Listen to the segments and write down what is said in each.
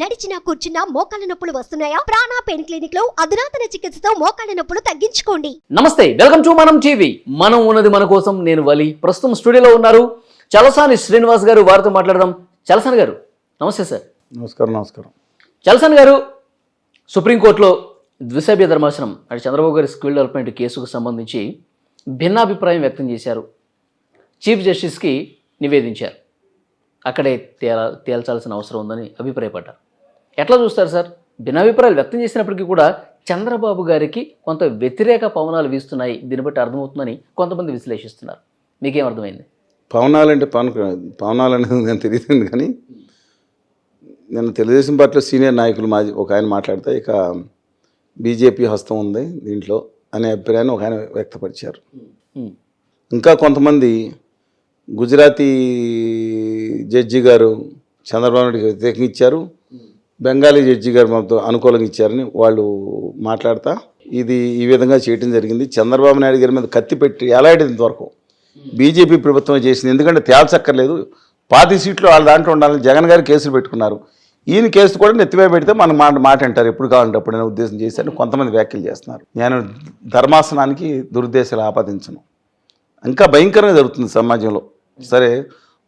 నడిచినా కూర్చున్నా మోకాళ్ళ నొప్పులు వస్తున్నాయా? ప్రాణ పెయిన్ క్లినిక్ లో అధునాతన చికిత్సతో మోకాళ్ళ నొప్పులు తగ్గించుకోండి. నమస్తే, వెల్కమ్ టు మనం టీవీ. మనం ఉన్నది మన కోసం. నేను వలి. ప్రస్తుతం స్టూడియోలో ఉన్నారు చలసాని శ్రీనివాస్ గారు. వారితో మాట్లాడదాం. చలసాని గారు నమస్తే సార్. నమస్కారం. చలసాని గారు, సుప్రీంకోర్టులో ద్విసభ్య ధర్మాసనం అంటే చంద్రబాబు గారి స్కిల్ డెవలప్మెంట్ కేసుకు సంబంధించి భిన్నాభిప్రాయం వ్యక్తం చేశారు. చీఫ్ జస్టిస్కి నివేదించారు. అక్కడే తేల్చాల్సిన అవసరం ఉందని అభిప్రాయపడ్డారు. ఎట్లా చూస్తారు సార్? భిన్నాభిప్రాయాలు వ్యక్తం చేసినప్పటికీ కూడా చంద్రబాబు గారికి కొంత వ్యతిరేక పవనాలు వీస్తున్నాయి. దీన్ని బట్టి అర్థమవుతుందని కొంతమంది విశ్లేషిస్తున్నారు. మీకేం అర్థమైంది? పవనాలు అనేది నేను తెలియదు, కానీ నేను తెలుగుదేశం పార్టీలో సీనియర్ నాయకులు ఒక ఆయన మాట్లాడితే ఇక బీజేపీ హస్తం ఉంది దీంట్లో అనే అభిప్రాయాన్ని ఒక ఆయన వ్యక్తపరిచారు. ఇంకా కొంతమంది గుజరాతీ జడ్జి గారు చంద్రబాబు నాయుడుకి వ్యతిరేకంగా ఇచ్చారు, బెంగాలీ జడ్జి గారు మాతో అనుకూలంగా ఇచ్చారని వాళ్ళు మాట్లాడతా ఇది ఈ విధంగా చేయడం జరిగింది. చంద్రబాబు నాయుడు గారి మీద కత్తి పెట్టి ఎలాంటింత వరకు బీజేపీ ప్రభుత్వం చేసింది. ఎందుకంటే తేల్చక్కర్లేదు, 40 సీట్లు వాళ్ళ దాంట్లో ఉండాలని జగన్ గారు కేసులు పెట్టుకున్నారు. ఈయన కేసు కూడా నెత్తివే పెడితే మనం మాట అంటారు ఎప్పుడు కావాలంటే అప్పుడు నేను ఉద్దేశం చేశాను. కొంతమంది వ్యాఖ్యలు చేస్తున్నారు. నేను ధర్మాసనానికి దురుద్దేశాలు ఆపాదించను. ఇంకా భయంకరంగా జరుగుతుంది సమాజంలో. సరే,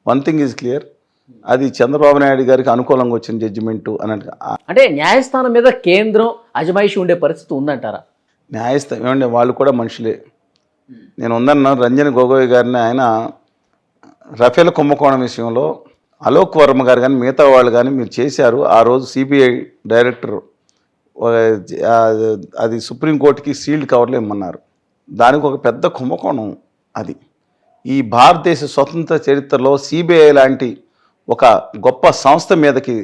వన్ థింగ్ ఈజ్ క్లియర్, అది చంద్రబాబు నాయుడు గారికి అనుకూలంగా వచ్చిన జడ్జిమెంటు అని అంటే న్యాయస్థానం మీద కేంద్రం అజమాయిషి ఉండే పరిస్థితి ఉందంటారా? న్యాయస్థానం ఏమంటే వాళ్ళు కూడా మనుషులే. నేను ఉందన్న రంజన్ గొగోయ్ గారిని, ఆయన రఫేల్ కుంభకోణం విషయంలో అలోక్ వర్మ గారు కానీ మిగతా వాళ్ళు కానీ మీరు చేశారు. ఆ రోజు సిబిఐ డైరెక్టర్ అది సుప్రీంకోర్టుకి సీల్డ్ కవర్లు ఇమ్మన్నారు. దానికి ఒక పెద్ద కుంభకోణం అది. ఈ భారతదేశ స్వతంత్ర చరిత్రలో సిబిఐ లాంటి ఒక గొప్ప సంస్థ మీదకి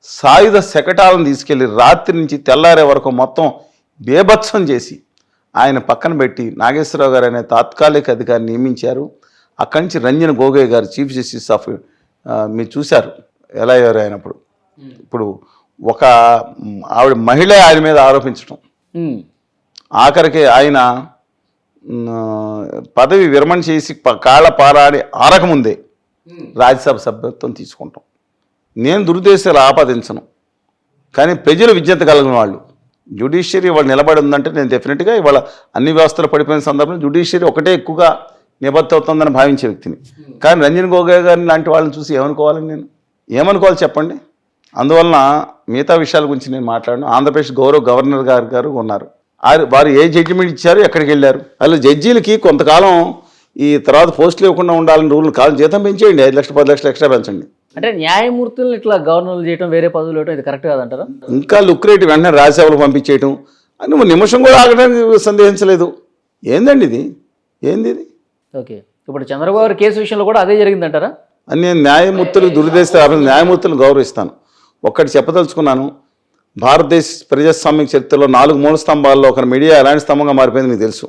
సాయుధ శకటాలను తీసుకెళ్ళి రాత్రి నుంచి తెల్లారే వరకు మొత్తం బేభత్సం చేసి ఆయన పక్కన పెట్టి నాగేశ్వరరావు గారు అనే తాత్కాలిక అధికారిని నియమించారు. అక్కడి నుంచి రంజన్ గొగోయ్ గారు చీఫ్ జస్టిస్ ఆఫ్ మీరు చూశారు ఎలా అయ్యారు అయినప్పుడు. ఇప్పుడు ఒక ఆవిడ మహిళ ఆయన మీద ఆరోపించడం, ఆఖరికి ఆయన పదవి విరమణ చేసి కాళ్ళ పారాడి ఆరకముందే రాజ్యసభ సభ్యత్వం తీసుకుంటాం. నేను దురుద్దేశాలు ఆపాదించను, కానీ ప్రజలు విజ్ఞత కలిగిన వాళ్ళు, జ్యుడిషియరీ వాళ్ళు నిలబడి ఉందంటే నేను డెఫినెట్గా ఇవాళ అన్ని వ్యవస్థలు పడిపోయిన సందర్భంలో జ్యుడిషియరీ ఒకటే ఎక్కువగా నిబద్ధత అవుతుందని భావించే వ్యక్తిని. కానీ రంజన్ గొగోయ్ గారిని లాంటి వాళ్ళని చూసి ఏమనుకోవాలని నేను ఏమనుకోవాలి చెప్పండి. అందువలన మిగతా విషయాల గురించి నేను మాట్లాడను. ఆంధ్రప్రదేశ్ గవర్నర్ గారు ఉన్నారు, వారు ఏ జడ్జిమెంట్ ఇచ్చారు, ఎక్కడికి వెళ్ళారు. అలా జడ్జీలకి కొంతకాలం ఈ తర్వాత పోస్టులు ఇవ్వకుండా ఉండాలని రూల్ కాలం జీతం పెంచేయండి, 5 లక్షలు 10 లక్షలు ఎక్స్ట్రా పెంచండి. అంటే న్యాయమూర్తులను ఇట్లా గవర్నర్లు చేయడం, వేరే పదవులు ఇవ్వడం ఇది కరెక్ట్ కాదంటారా? ఇంకా లుక్రేటివ్ వెంటనే రాజ్యసభలు పంపించేయటం అని నిమిషం కూడా ఆగడానికి సందేహించలేదు. ఏందండి ఇది? ఏంది ఇది? ఓకే, ఇప్పుడు చంద్రబాబు గారి కేసు విషయంలో కూడా అదే జరిగిందంటారా? అని నేను న్యాయమూర్తులు న్యాయమూర్తులను గౌరవిస్తాను. ఒక్కటి చెప్పదలుచుకున్నాను, భారతదేశ ప్రజాస్వామ్య చరిత్రలో 4 మూల స్తంభాల్లో ఒక మీడియా ఎలాంటి స్తంభంగా మారిపోయింది మీకు తెలుసు.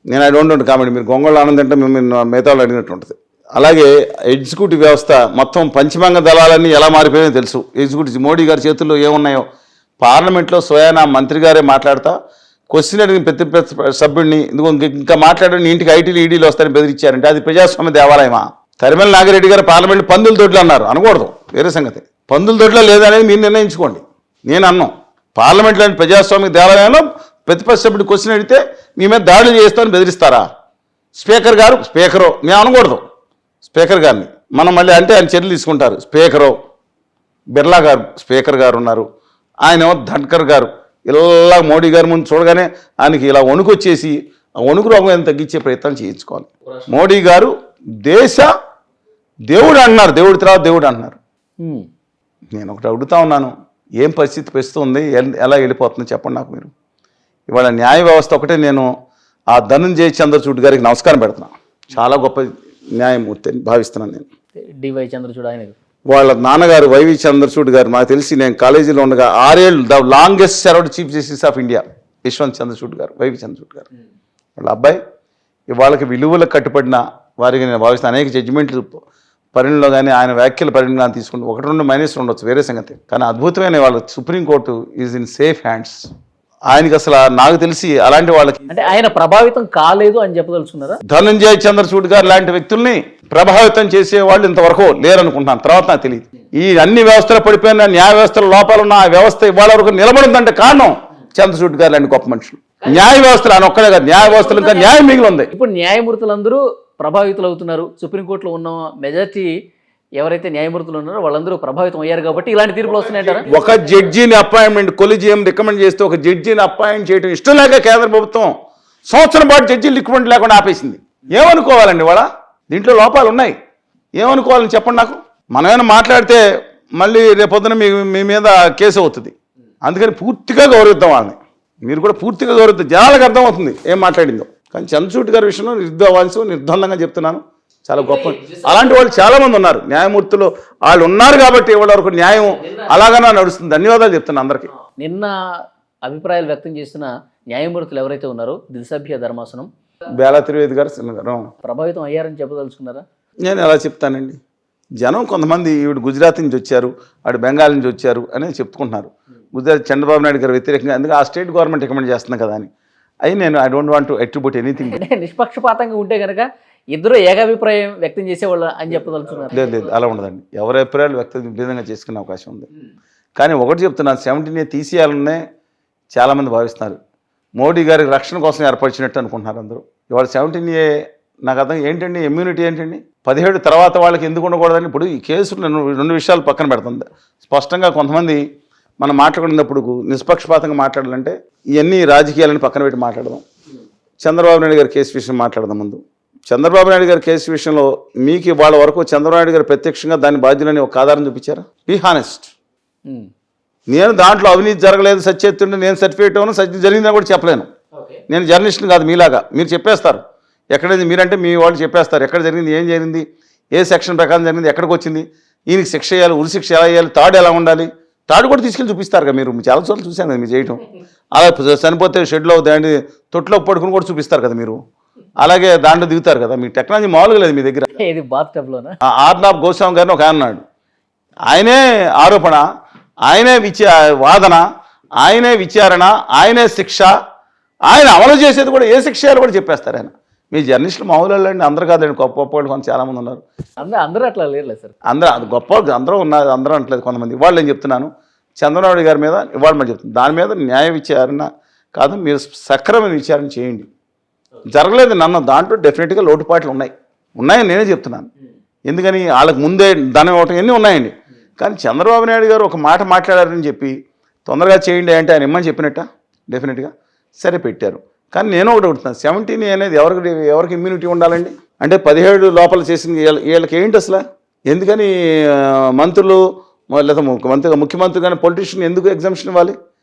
నేను ఐ డోంట్ కామెంట్. మీరు గొంగళ ఆనంద్ అంటే మేము మిగతా వాళ్ళు అడిగినట్టు ఉంటుంది. అలాగే ఎగ్జిక్యూటివ్ వ్యవస్థ మొత్తం పంచభంగ దళాలన్నీ ఎలా మారిపోయాయో తెలుసు. ఎగ్జిక్యూటివ్ మోడీ గారి చేతుల్లో ఏమున్నాయో పార్లమెంట్లో స్వయానా మంత్రి గారే మాట్లాడతా క్వశ్చన్ అడిగిన ప్రతి సభ్యుడిని ఇంకా మాట్లాడని ఇంటికి ఐటీలు ఈడీలు వస్తారని బెదిరించారంటే అది ప్రజాస్వామ్య దేవాలయమా? తరిమల నాగిరెడ్డి గారు పార్లమెంట్లో పందుల దొడ్లు అన్నారు, అనకూడదు, వేరే సంగతి. పందుల దొడ్లో లేదనేది మీరు నిర్ణయించుకోండి. నేను అన్నాం పార్లమెంట్లోని ప్రజాస్వామ్య దేవాలయంలో ప్రతిపక్ష సభ్యుడు క్వశ్చన్ అడిగితే మీ మీద దాడులు చేస్తామని బెదిరిస్తారా? స్పీకరు నేను అనకూడదు. స్పీకర్ గారిని మనం మళ్ళీ అంటే ఆయన చర్యలు తీసుకుంటారు. బిర్లా గారు స్పీకర్ గారు ఉన్నారు, ఆయన ధన్కర్ గారు ఇలా మోడీ గారి ముందు చూడగానే ఆయనకి ఇలా వణుకు వచ్చేసి ఆ వణుకు రోగం తగ్గించే ప్రయత్నం చేయించుకోవాలి. మోడీ గారు దేశ దేవుడు అంటున్నారు, దేవుడి తర్వాత దేవుడు అంటున్నారు. నేను ఒకటి అడుగుతా ఉన్నాను, ఏం పరిస్థితి పెస్తుంది, ఎలా వెళ్ళిపోతుందో చెప్పండి నాకు మీరు. ఇవాళ న్యాయ వ్యవస్థ ఒకటే నేను ఆ ధనంజయ చంద్రచూడ్ గారికి నమస్కారం పెడుతున్నాను. చాలా గొప్ప న్యాయమూర్తి అని భావిస్తున్నాను నేను. డివై చంద్రచూడ్ ఆయన వాళ్ళ నాన్నగారు వైవి చంద్రచూడ్ గారు, నాకు తెలిసి నేను కాలేజీలో ఉండగా 6 ఏళ్ళు the longest served chief justice of India Yashwant Chandrachud గారు, వైవి చంద్రచూడ్ గారు. వాళ్ళ అబ్బాయి వాళ్ళకి విలువలకు కట్టుబడిన వారికి నేను భావిస్తాను. అనేక జడ్జిమెంట్లు పరిణిలో కానీ ఆయన వ్యాఖ్యల పరిణిలో కానీ తీసుకుంటూ 1-2 మైనస్లు ఉండొచ్చు, వేరే సంగతి. కానీ అద్భుతమైన వాళ్ళ supreme court is in safe hands. ఆయనకి అసలు నాకు తెలిసి అలాంటి వాళ్ళకి అంటే ఆయన ప్రభావితం కాలేదు అని చెప్పదలుచుకున్నారా? ధనంజయ్ చంద్రచూడ్ గారు లాంటి వ్యక్తుల్ని ప్రభావితం చేసే వాళ్ళు ఇంతవరకు లేరనుకుంటున్నాను. తర్వాత నాకు తెలియదు. ఈ అన్ని వ్యవస్థలు పడిపోయిన న్యాయ వ్యవస్థల లోపాలు ఉన్న ఆ వ్యవస్థ ఇవాళ వరకు నిలబడిందంటే కారణం చంద్రచూడ్ గారు లాంటి గొప్ప మనుషులు. న్యాయ వ్యవస్థలు అని ఒక్కడే కాదు, న్యాయ వ్యవస్థలు ఇంకా న్యాయం మిగిలి ఉంది. ఇప్పుడు న్యాయమూర్తులందరూ ప్రభావితులు అవుతున్నారు. సుప్రీంకోర్టులో ఉన్న మెజార్టీ ఎవరైతే న్యాయమూర్తులు ఉన్నారో వాళ్ళందరూ ప్రభావితం అయ్యారు కాబట్టి ఇలాంటి తీర్పులు వస్తున్నాయంటారా? ఒక జడ్జిని అపాయింట్మెంట్ కొలిజియం రికమెండ్ చేస్తే ఒక జడ్జిని అపాయింట్ చేయడం ఇష్టం లేక కేంద్ర ప్రభుత్వం సంవత్సరం పాటు జడ్జీలు రికమెండ్ లేకుండా ఆపేసింది. ఏమనుకోవాలండి వాళ్ళ? దీంట్లో లోపాలు ఉన్నాయి. ఏమనుకోవాలని చెప్పండి నాకు. మనమేమైనా మాట్లాడితే మళ్ళీ రేపొద్దున మీ మీద కేసు అవుతుంది. అందుకని పూర్తిగా గౌరవిద్దాం వాళ్ళని. మీరు కూడా పూర్తిగా గౌరవిద్దాం. జనాలకు అర్థమవుతుంది ఏం మాట్లాడిందో. కానీ చంద్రచూడ్ గారి విషయంలో నిర్ద్వందంగా చెప్తున్నాను, చాలా గొప్ప. అలాంటి వాళ్ళు చాలా మంది ఉన్నారు న్యాయమూర్తులు. వాళ్ళు ఉన్నారు కాబట్టి ఇవాళ వరకు న్యాయం అలాగనే నడుస్తుంది. ధన్యవాదాలు చెప్తున్నాను అందరికీ. నిన్న అభిప్రాయాలు వ్యక్తం చేసిన న్యాయమూర్తులు ఎవరైతే ఉన్నారో ద్విసభ్య ధర్మాసనం బేలా త్రివేది గారు ప్రభావితం అయ్యారని చెప్పదలుచుకున్నారా? నేను ఎలా చెప్తానండి. జనం కొంతమంది ఈవిడ గుజరాత్ నుంచి వచ్చారు, ఆడు బెంగాల్ నుంచి వచ్చారు అని చెప్పుకుంటున్నారు. గుజరాత్ చంద్రబాబు నాయుడు గారు వ్యతిరేకంగా, అందుకే ఆ స్టేట్ గవర్నమెంట్ రికమెండ్ చేస్తుంది కదా అని. అయి నేను I don't want to attribute anything. నిష్పక్షపాతంగా ఉంటే కనుక ఇద్దరు ఏకాభిప్రాయం వ్యక్తం చేసేవాళ్ళు అని చెప్పదలుచుకున్నారు. లేదు, అలా ఉండదండి. ఎవరి అభిప్రాయాలు విధంగా చేసుకునే అవకాశం ఉంది. కానీ ఒకటి చెప్తున్నాను, 17A తీసేయాలనే చాలామంది భావిస్తున్నారు. మోడీ గారికి రక్షణ కోసం ఏర్పరిచినట్టు అనుకుంటున్నారు అందరూ. ఇవాళ 17A నాకు అర్థం ఏంటండి, ఇమ్యూనిటీ ఏంటండి? 17 తర్వాత వాళ్ళకి ఎందుకు ఉండకూడదని. ఇప్పుడు ఈ కేసులు రెండు విషయాలు పక్కన పెడుతుంది. స్పష్టంగా కొంతమంది మనం మాట్లాడుకున్నప్పుడు నిష్పక్షపాతంగా మాట్లాడాలంటే ఇవన్నీ రాజకీయాలను పక్కన పెట్టి మాట్లాడదాం. చంద్రబాబు నాయుడు గారి కేసు విషయం మాట్లాడదాం. ముందు చంద్రబాబు నాయుడు గారి కేసు విషయంలో మీకు వాళ్ళ వరకు చంద్రబాబు నాయుడు గారు ప్రత్యక్షంగా దాని బాధ్యులని ఒక ఆధారం చూపించారా? Be honest. నేను దాంట్లో అవినీతి జరగలేదు సత్యత్తుండే నేను సర్టిఫికేట్ ఇవ్వను, సత్యం జరిగిందని కూడా చెప్పలేను. నేను జర్నలిస్ట్ని కాదు మీలాగా. మీరు చెప్పేస్తారు ఎక్కడైంది, మీరంటే మీ వాళ్ళు చెప్పేస్తారు ఎక్కడ జరిగింది, ఏం జరిగింది, ఏ సెక్షన్ ప్రకారం జరిగింది, ఎక్కడికి వచ్చింది, ఈయనకి శిక్ష వేయాలి, ఉరి శిక్ష ఎలా వేయాలి, తాడు ఎలా ఉండాలి, తాడు కూడా తీసుకెళ్ళి చూపిస్తారు కదా. మీరు చాలా చోట్ల చూశాను కదా మీరు చేయటం. అలా చనిపోతే షెడ్లో దాంట్లో తొట్టులో పడుకుని కూడా చూపిస్తారు కదా మీరు. అలాగే దాంట్లో దిగుతారు కదా. మీ టెక్నాలజీ మామూలుగా లేదు మీ దగ్గర. ఆర్నాబ్ గోస్వామి గారిని ఒక ఆయన ఉన్నాడు. ఆయనే ఆరోపణ, ఆయనే వాదన, ఆయనే విచారణ, ఆయనే శిక్ష, ఆయన అమలు చేసేది కూడా ఏ శిక్ష కూడా చెప్పేస్తారు ఆయన. మీ జర్నలిస్టులు మామూలు అండి, అందరూ కాదండి, గొప్ప గొప్ప వాళ్ళు కొంత చాలామంది ఉన్నారు. అందరూ అట్లా లేరు సార్. అందరూ గొప్ప అందరూ ఉన్నారు, అందరూ అంటలేదు కొంతమంది. ఇవాళ నేను చెప్తున్నాను చంద్రబాబు గారి మీద ఇవాళ మనం చెప్తున్నాను, దాని మీద న్యాయ విచారణ కాదు, మీరు సక్రమైన విచారణ చేయండి. జరగలేదు నన్ను దాంట్లో డెఫినెట్గా లోటుపాట్లు ఉన్నాయని నేనే చెప్తున్నాను. ఎందుకని వాళ్ళకి ముందే ధనం ఇవ్వటం ఎన్ని ఉన్నాయండి. కానీ చంద్రబాబు నాయుడు గారు ఒక మాట మాట్లాడారని చెప్పి తొందరగా చేయండి అంటే ఆయన ఇమ్మని చెప్పినట్ట డెఫినెట్గా సరే పెట్టారు. కానీ నేను ఒకటి అడుగుతున్నాను, 17A అనేది ఎవరికి ఇమ్యూనిటీ ఉండాలండి? అంటే 17 లోపల చేసింది వీళ్ళకి ఏంటి అసలు? ఎందుకని మంత్రులు లేదా ముఖ్యమంత్రి కానీ పొలిటీషియన్ ఎందుకు ఎగ్జామ్షన్ ఇవ్వాలి?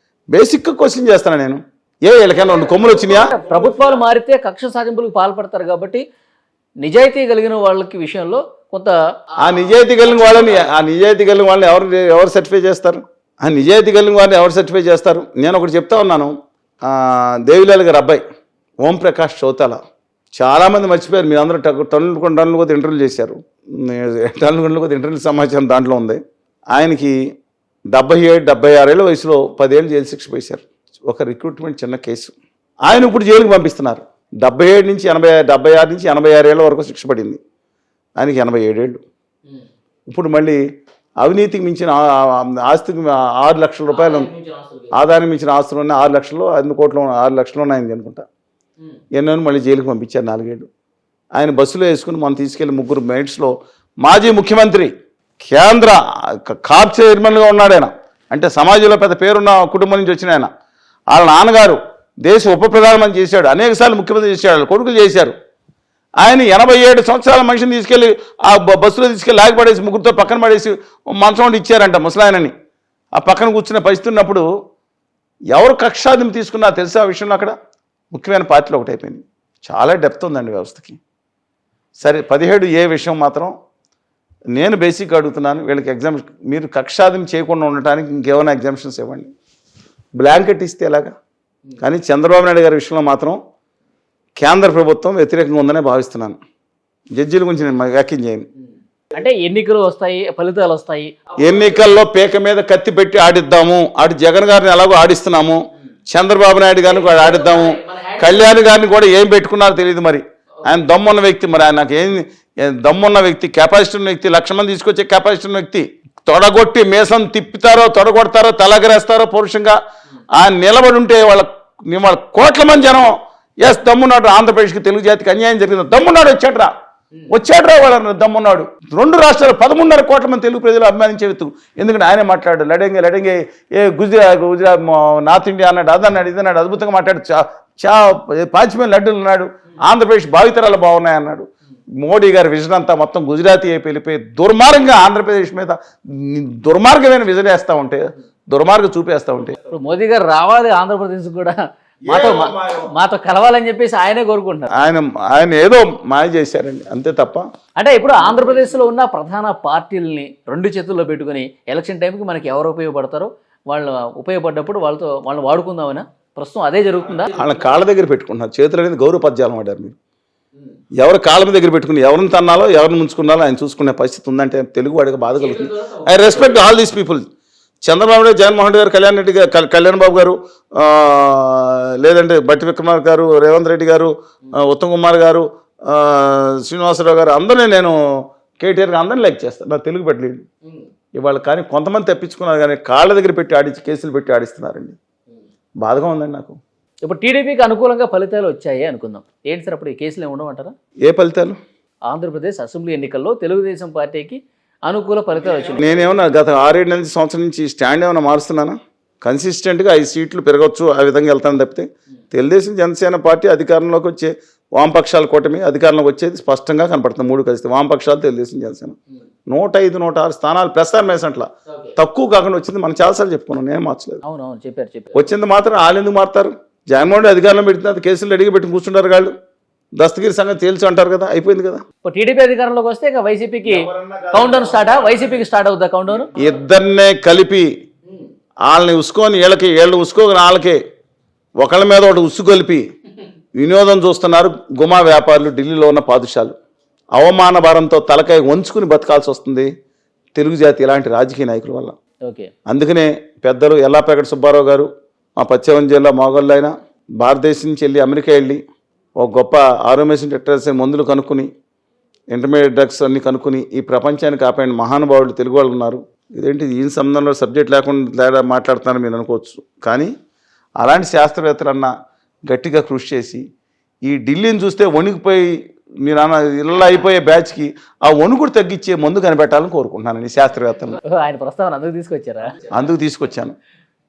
బేసిక్గా క్వశ్చన్ చేస్తాను నేను. వీళ్ళకైనా 2 కొమ్ములు వచ్చినాయా? ప్రభుత్వాలు మారితే కక్ష సాధింపులకు పాల్పడతారు కాబట్టి నిజాయితీ కలిగిన వాళ్ళకి విషయంలో కొంత ఆ నిజాయితీ కలిగిన వాళ్ళని ఎవరు సర్టిఫై చేస్తారు? ఆ నిజాయితీ కలిగిన వాళ్ళని ఎవరు సర్టిఫై చేస్తారు? నేను ఒకటి చెప్తా ఉన్నాను. దేవిలాల్ గారి అబ్బాయి ఓంప్రకాష్ చౌతాల చాలామంది మర్చిపోయారు. మీరు అందరూ టన్నుల కొద్ది ఇంటర్వ్యూలు చేశారు. టన్నుల కొద్ది ఇంటర్వ్యూ సమాచారం దాంట్లో ఉంది. ఆయనకి 77-76 ఏళ్ళ వయసులో 10 ఏళ్ళు జైలు శిక్ష వేశారు. ఒక రిక్రూట్మెంట్ చిన్న కేసు. ఆయన ఇప్పుడు జైలుకి పంపిస్తున్నారు. 76 నుంచి 86 ఏళ్ళ వరకు శిక్ష పడింది. ఆయనకి 87 ఏళ్ళు. ఇప్పుడు మళ్ళీ అవినీతికి మించిన ఆస్తికి 6 లక్షల రూపాయలు ఆదాయం మించిన ఆస్తులు ఉన్నాయి. 6 లక్షలు 5 కోట్లు 6 లక్షలు ఉన్నాయని అనుకుంటా. ఎన్నో మళ్ళీ జైలుకి పంపించారు 4 ఏళ్ళు. ఆయన బస్సులో వేసుకుని మనం తీసుకెళ్లి 3 మెయిట్స్లో మాజీ ముఖ్యమంత్రి కేంద్ర కాప్ చైర్మన్గా ఉన్నాడు ఆయన. అంటే సమాజంలో పెద్ద పేరున్న కుటుంబం నుంచి వచ్చిన ఆయన. వాళ్ళ నాన్నగారు దేశ ఉప ప్రధానమంత్రి చేశాడు, అనేకసార్లు ముఖ్యమంత్రి చేశాడు, కొడుకులు చేశారు. ఆయన 87 సంవత్సరాల మనిషిని తీసుకెళ్ళి ఆ బస్సులో తీసుకెళ్ళి లాగిపడేసి 3తో పక్కన పడేసి మంచం ఇచ్చారంట ముసలాయనని. ఆ పక్కన కూర్చున్న పరిస్థితి ఉన్నప్పుడు ఎవరు కక్షాదిం తీసుకున్నా తెలుసా ఆ విషయంలో? అక్కడ ముఖ్యమైన పార్టీలో ఒకటైపోయింది. చాలా డెప్త్ ఉందండి వ్యవస్థకి. సరే 17A విషయం మాత్రం నేను బేసిక్గా అడుగుతున్నాను, వీళ్ళకి ఎగ్జామ్ మీరు కక్షాదిం చేయకుండా ఉండటానికి ఇంకేమైనా ఎగ్జామ్షన్స్ ఇవ్వండి. బ్లాంకెట్ ఇస్తే ఎలాగా? కానీ చంద్రబాబు నాయుడు గారి విషయంలో మాత్రం కేంద్ర ప్రభుత్వం వ్యతిరేకంగా ఉందనే భావిస్తున్నాను. జడ్జీల గురించి నేను వ్యాఖ్యం చేయను. అంటే ఎన్నికలు వస్తాయి, ఫలితాలు వస్తాయి. ఎన్నికల్లో పేక మీద కత్తి పెట్టి ఆడిద్దాము. అటు జగన్ గారిని ఎలాగో ఆడిస్తున్నాము, చంద్రబాబు నాయుడు గారిని కూడా ఆడిద్దాము, కళ్యాణ్ గారిని కూడా ఏం పెట్టుకున్నారో తెలియదు. మరి ఆయన దమ్మున్న వ్యక్తి, మరి ఆయన నాకు ఏం దమ్మున్న వ్యక్తి, కెపాసిటీ ఉన్న వ్యక్తి, 1,00,000 మంది తీసుకొచ్చే కెపాసిటీ ఉన్న వ్యక్తి. తొడగొట్టి మీసం తిప్పుతారో, తొడగొడతారో, తలగరేస్తారో పౌరుషంగా ఆయన నిలబడి ఉంటే వాళ్ళ కోట్ల మంది జనం ఎస్ దమ్మున్నాడు, ఆంధ్రప్రదేశ్కి తెలుగు జాతికి అన్యాయం జరిగింది, దమ్మున్నాడు వచ్చాడ్రా వాళ్ళ దమ్మున్నాడు. 2 రాష్ట్రాలు 13.5 కోట్ల మంది తెలుగు ప్రజలు అభిమానించే వ్యక్తులు. ఎందుకంటే ఆయనే మాట్లాడు లడంగే గుజరాత్ నార్త్ ఇండియా అన్నాడు, అదన్నాడు, ఇదన్నాడు, అద్భుతంగా మాట్లాడు. పాచిమైన లడ్డూలు అన్నాడు, ఆంధ్రప్రదేశ్ భావితరాలు బాగున్నాయి అన్నాడు. మోడీ గారి విజన్ అంతా మొత్తం గుజరాతీ అయిపోయి వెళ్ళిపోయి దుర్మార్గంగా ఆంధ్రప్రదేశ్ మీద దుర్మార్గమైన విజన్ వేస్తూ ఉంటే, దుర్మార్గం చూపేస్తూ ఉంటే. ఇప్పుడు మోదీ గారు రావాలి ఆంధ్రప్రదేశ్ కూడా మాతో కలవాలని చెప్పేసి ఆయనే కోరుకుంటున్నారు. ఆయన ఏదో మాయ చేశారండి, అంతే తప్ప. అంటే ఇప్పుడు ఆంధ్రప్రదేశ్లో ఉన్న ప్రధాన పార్టీలని 2 చేతుల్లో పెట్టుకుని ఎలక్షన్ టైంకి మనకి ఎవరు ఉపయోగపడతారో వాళ్ళు ఉపయోగపడ్డప్పుడు వాళ్ళని వాడుకుందామని ప్రస్తుతం అదే జరుగుతుందా? వాళ్ళ కాళ్ళ దగ్గర పెట్టుకుంటున్నారు. చేతులు అనేది గౌరవ పద్యాలు ఆడారు మీరు. ఎవరు కాళ్ళ దగ్గర పెట్టుకుని ఎవరిని తన్నాలో ఎవరిని ముంచుకున్నాలో ఆయన చూసుకునే పరిస్థితి ఉందంటే తెలుగు వాడికి బాధ కలుగుతుంది. I respect all these people. Chandrababu Naidu, Jaganmohan Reddy గారు, కళ్యాణ్ బాబు గారు, లేదంటే బట్టి విక్రమార్క గారు, రేవంత్ రెడ్డి గారు, ఉత్తమ్ కుమార్ గారు, శ్రీనివాసరావు గారు, అందరినీ నేను కేటీఆర్ గారు అందరినీ లైక్ చేస్తాను. నా తెలుగు పెట్టలేదు ఇవాళ. కానీ కొంతమంది తెప్పించుకున్నారు, కానీ కాళ్ళ దగ్గర పెట్టి ఆడించి కేసులు పెట్టి ఆడిస్తున్నారండి. బాధగా ఉందండి నాకు. ఇప్పుడు టీడీపీకి అనుకూలంగా ఫలితాలు వచ్చాయి అనుకుందాం. ఏంటి సార్ అప్పుడు ఈ కేసులు ఏమి ఉండమంటారా? ఏ ఫలితాలు? ఆంధ్రప్రదేశ్ అసెంబ్లీ ఎన్నికల్లో తెలుగుదేశం పార్టీకి అనుకూల ఫలితాలు వచ్చింది. నేనేమన్నా గత 6-7 సంవత్సరం నుంచి స్టాండ్ ఏమైనా మారుస్తున్నానా? కన్సిస్టెంట్గా 5 సీట్లు పెరగచ్చు, ఆ విధంగా వెళ్తాను తప్పితే తెలుగుదేశం జనసేన పార్టీ అధికారంలోకి వచ్చే వామపక్షాల కూటమి అధికారంలోకి వచ్చేది స్పష్టంగా కనపడుతుంది. 3 కలిస్తే వామపక్షాలు, తెలుగుదేశం, జనసేన 105, 106 స్థానాలు ప్రస్తారమేసంట్లా తక్కువ కాకుండా వచ్చింది. మనం చాలాసార్లు చెప్పుకున్నాం, నేను మార్చలేదు. అవునవును చెప్పారు. వచ్చింది మాత్రం వాళ్ళు ఎందుకు మారుతారు? జగన్మోహన్ రెడ్డి అధికారంలో పెడుతున్నారు, కేసులు అడిగి పెట్టి కూర్చుంటారు వాళ్ళు. దస్తగిరి సంగతి తేల్చి అంటారు కదా, అయిపోయింది కదా. ఇప్పుడు టీడీపీ అధికారంలోకి వస్తే ఇక వైసీపీకి కౌంట్ డౌన్ వైసీపీకి స్టార్ట్ అవుతుందా కౌంట్ డౌన్? ఇద్దరినే కలిపి వాళ్ళని ఉసుకొని వీళ్ళు ఉసుకోని వాళ్ళకే ఒకళ్ళ మీద ఒకటి ఉసు కలిపి వినోదం చూస్తున్నారు గుమా వ్యాపారులు, ఢిల్లీలో ఉన్న పాదుషాలు. అవమాన భారంతో తలకాయ వంచుకుని బతకాల్సి వస్తుంది తెలుగు జాతి ఇలాంటి రాజకీయ నాయకుల వల్ల. ఓకే, అందుకనే పెద్దలు ఎల్లాపేకట సుబ్బారావు గారు, మా పశ్చిమ జిల్లా మొగళ్ళు అయినా భారతదేశం నుంచి వెళ్ళి అమెరికా వెళ్ళి ఒక గొప్ప ఆరోమేషన్ టెక్టర్స్ మందులు కనుక్కుని, ఇంటర్మీడియట్ డ్రగ్స్ అన్ని కనుక్కుని ఈ ప్రపంచాన్ని కాపాడిన మహానుభావులు తెలుగు వాళ్ళు ఉన్నారు. ఇదేంటి ఈయన సంబంధంలో సబ్జెక్ట్ లేకుండా మాట్లాడుతున్నారని మీరు అనుకోవచ్చు. కానీ అలాంటి శాస్త్రవేత్తలన్నా గట్టిగా కృషి చేసి ఈ ఢిల్లీని చూస్తే వణికిపోయి మీరు ఇళ్ళ అయిపోయే బ్యాచ్కి ఆ వణుకుడు తగ్గించే మందు కనిపెట్టాలని కోరుకుంటున్నాను ఈ శాస్త్రవేత్తలు. ఆయన ప్రస్తావన అందుకు తీసుకొచ్చాను.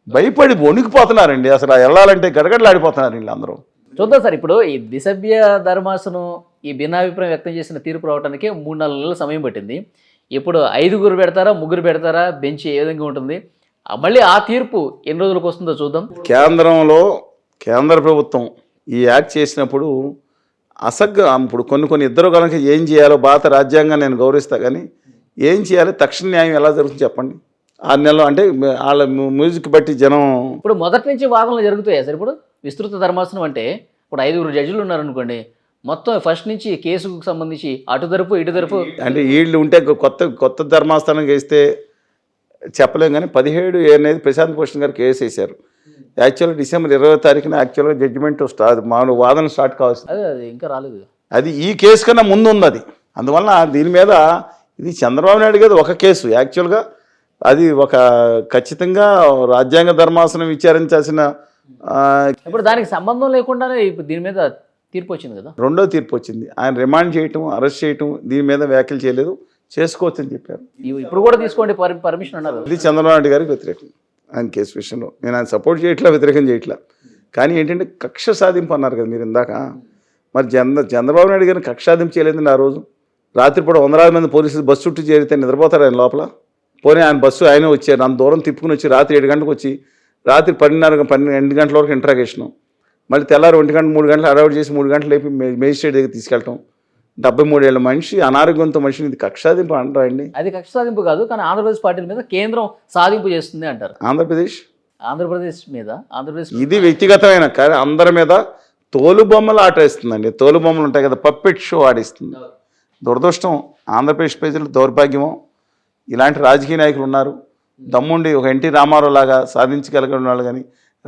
భయపడి వణికిపోతున్నారండి, అసలు వెళ్ళాలంటే గడగడలాడిపోతున్నారు వీళ్ళందరూ. చూద్దాం సార్. ఇప్పుడు ఈ దిశభ్య ధర్మాసనం ఈ భిన్నాభిప్రాయం వ్యక్తం చేసిన తీర్పు రావడానికి 3-4 నెలల సమయం పట్టింది. ఇప్పుడు 5 పెడతారా, 3 పెడతారా, బెంచ్ ఏ విధంగా ఉంటుంది, మళ్ళీ ఆ తీర్పు ఎన్ని రోజులకు వస్తుందో చూద్దాం. కేంద్ర ప్రభుత్వం ఈ యాక్ట్ చేసినప్పుడు ఇప్పుడు కొన్ని ఇద్దరు కనుక ఏం చేయాలో భారత రాజ్యాంగాన్ని నేను గౌరవిస్తా, కానీ ఏం చేయాలి, తక్షణ న్యాయం ఎలా జరుగుతుంది చెప్పండి. 6 నెలలు అంటే వాళ్ళ మ్యూజిక్ బట్టి జనం. ఇప్పుడు మొదటి నుంచి వాదనలు జరుగుతాయా సార్? ఇప్పుడు విస్తృత ధర్మాసనం అంటే ఇప్పుడు 5 జడ్జిలు ఉన్నారనుకోండి, మొత్తం ఫస్ట్ నుంచి కేసుకు సంబంధించి అటు తరపు ఇటు తరపు అంటే వీళ్ళు ఉంటే కొత్త ధర్మాస్థానం వేస్తే చెప్పలేం. కానీ 17 అనేది ప్రశాంత్ భూషణ్ గారు కేసు వేశారు. యాక్చువల్గా డిసెంబర్ 20వ తారీఖున యాక్చువల్గా జడ్జిమెంట్ మామూలు వాదన స్టార్ట్ కావచ్చు. అది ఇంకా రాలేదు. అది ఈ కేసు కన్నా ముందు ఉంది అది. అందువల్ల దీని మీద ఇది చంద్రబాబు నాయుడు గారు ఒక కేసు. యాక్చువల్గా అది ఒక ఖచ్చితంగా రాజ్యాంగ ధర్మాసనం విచారించాల్సిన. ఇప్పుడు దానికి సంబంధం లేకుండానే ఇప్పుడు దీని మీద తీర్పు వచ్చింది కదా, 2వ తీర్పు వచ్చింది. ఆయన రిమాండ్ చేయటం, అరెస్ట్ చేయటం, దీని మీద వ్యాఖ్యలు చేయలేదు, చేసుకోవచ్చు అని చెప్పారు. ఇప్పుడు కూడా తీసుకోండి పర్మిషన్ అన్నారు. ఇది చంద్రబాబు నాయుడు గారికి వ్యతిరేకం ఆయన కేసు విషయంలో. నేను ఆయన సపోర్ట్ చేయట్లా, వ్యతిరేకం చేయట్లా. కానీ ఏంటంటే కక్ష సాధింపు అన్నారు కదా మీరు ఇందాక. మరి చంద్రబాబు నాయుడు గారిని కక్ష సాధింపు చేయలేదండి. ఆ రోజు రాత్రిపూట 100,000 మంది పోలీసులు బస్సు చుట్టూ చేరితే నిద్రపోతారు ఆయన లోపల. పోనీ ఆయన బస్సు ఆయనే వచ్చారు, అంత దూరం తిప్పుకుని వచ్చి రాత్రి 7 గంటలకు వచ్చి రాత్రి 12 గంటల వరకు ఇంట్రాగేషను, మళ్ళీ తెల్లారి 1 గంట 3 గంటలు అడౌట్ చేసి 3 గంటలు లేపి మేజిస్ట్రేట్ దగ్గర తీసుకెళ్ళటం. 73 ఏళ్ళ మనిషి, అనారోగ్యంతో మనిషిని ఇది కక్ష సాధింపు అంటారా అండి? అది కక్ష సాధింపు కాదు, కానీ ఆంధ్రప్రదేశ్ పార్టీల మీద కేంద్రం సాధింపు చేస్తుంది అంటారు. ఆంధ్రప్రదేశ్ మీద ఇది వ్యక్తిగతమైన, కానీ అందరి మీద తోలుబొమ్మలు ఆట వేస్తుందండి. తోలుబొమ్మలు ఉంటాయి కదా, పప్పెట్ షో ఆడిస్తుంది. దురదృష్టం, ఆంధ్రప్రదేశ్ ప్రజలు దౌర్భాగ్యమో ఇలాంటి రాజకీయ నాయకులు ఉన్నారు. దమ్ముండి ఒక ఎన్టీ రామారావు లాగా సాధించగలిగిన వాళ్ళు కానీ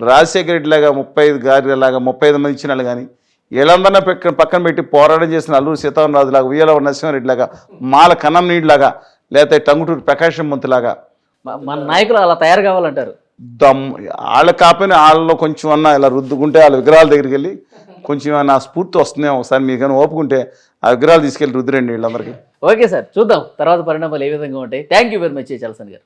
రాజశేఖర రెడ్డి లాగా 35 గారి లాగా 35 మంది ఇచ్చిన వాళ్ళు కానీ వీళ్ళందరినీ పక్కన పెట్టి పోరాటం చేసిన అల్లూరు సీతారామరాజు లాగా ఉయ్యాల నరసింహారెడ్డి లాగా మాల కన్నం నీడిలాగా లేకపోతే టంగుటూరు ప్రకాశం మంతులాగా మన నాయకులు అలా తయారు కావాలంటారు. వాళ్ళ కాకపోయినా వాళ్ళలో కొంచెం అన్నా ఇలా రుద్దుకుంటే వాళ్ళ విగ్రహాల దగ్గరికి వెళ్ళి కొంచెం నా స్ఫూర్తి వస్తుందేమో ఒకసారి మీకు కానీ ఓపుకుంటే ఆ విగ్రహాలు తీసుకెళ్ళి రుద్దురండి వీళ్ళందరికీ. ఓకే సార్, చూద్దాం తర్వాత పరిణామాలు ఏ విధంగా ఉంటాయి. Thank you very much Chalasani గారు.